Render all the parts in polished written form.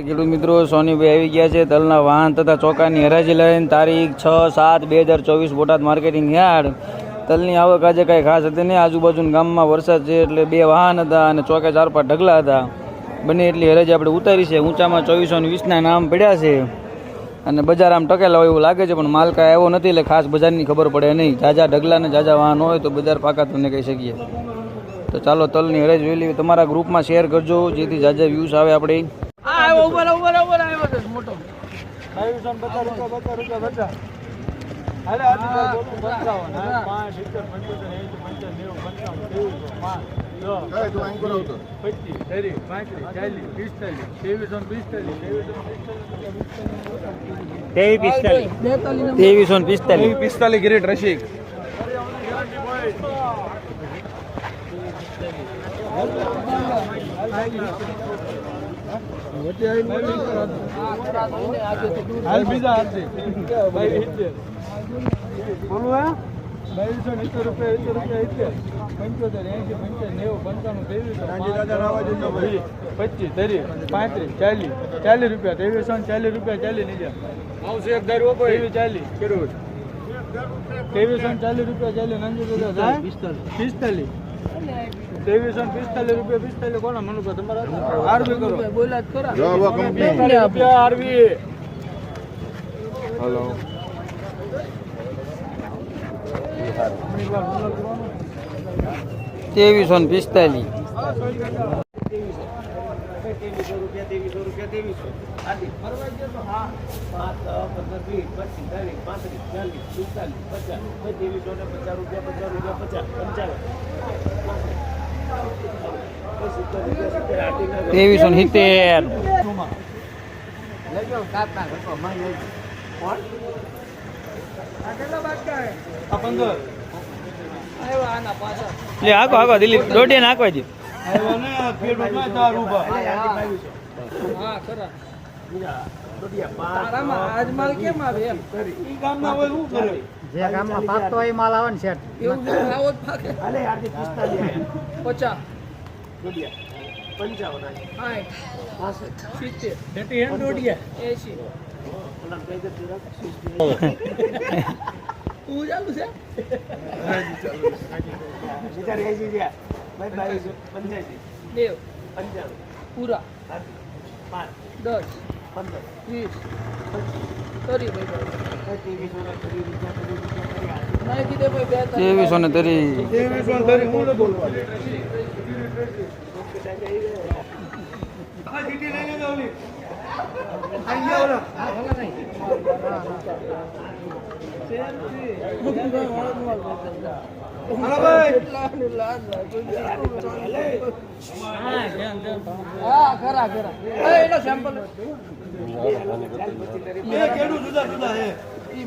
ખેડૂત મિત્રો, સોનીભાઈ આવી ગયા છે તલના વાહન તથા ચોખાની હરાજી લઈને. તારીખ 6/7/2024 બોટાદ માર્કેટિંગ યાર્ડ. તલની આવક આજે કાંઈ ખાસ હતી નહીં. આજુબાજુના ગામમાં વરસાદ છે એટલે 2 વાહન હતા અને ચોકે 4-5 ઢગલા હતા. બંને એટલી હરાજી આપણે ઉતારી છે. ઊંચામાં 2420ના નામ પડ્યા છે અને બજાર આમ ટકેલા હોય એવું લાગે છે, પણ માલ કાંઈ આવ્યો નથી એટલે ખાસ બજારની ખબર પડે નહીં. જાજા ઢગલા ને જાજા વાહન હોય તો બજાર પાકા તમને કહી શકીએ. તો ચાલો તલની હરાજી જોઈ લઈએ. તમારા ગ્રુપમાં શેર કરજો જેથી જાજા વ્યૂઝ આવે. આપણે પિસ્તાલીસ ગ્રેડ રશીક કોના મનુ તમારા આરબી કરો બોલા જ ખરા આરબી. હેલો 2345. આખો દિલીપ દોઢે નાખવા દે. જે ગામમાં પાકતો હોય માલ આવે ને શેઠ પૂરા 5 10 15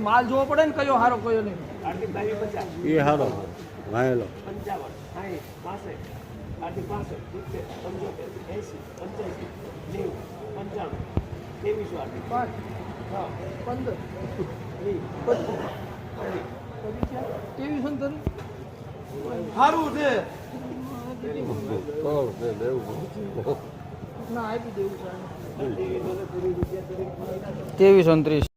માલ જોવો પડે ને કયો હારો કયો નહીં. એ હારો વાયેલો 23 સારું છે ના આપી દેવું 2329.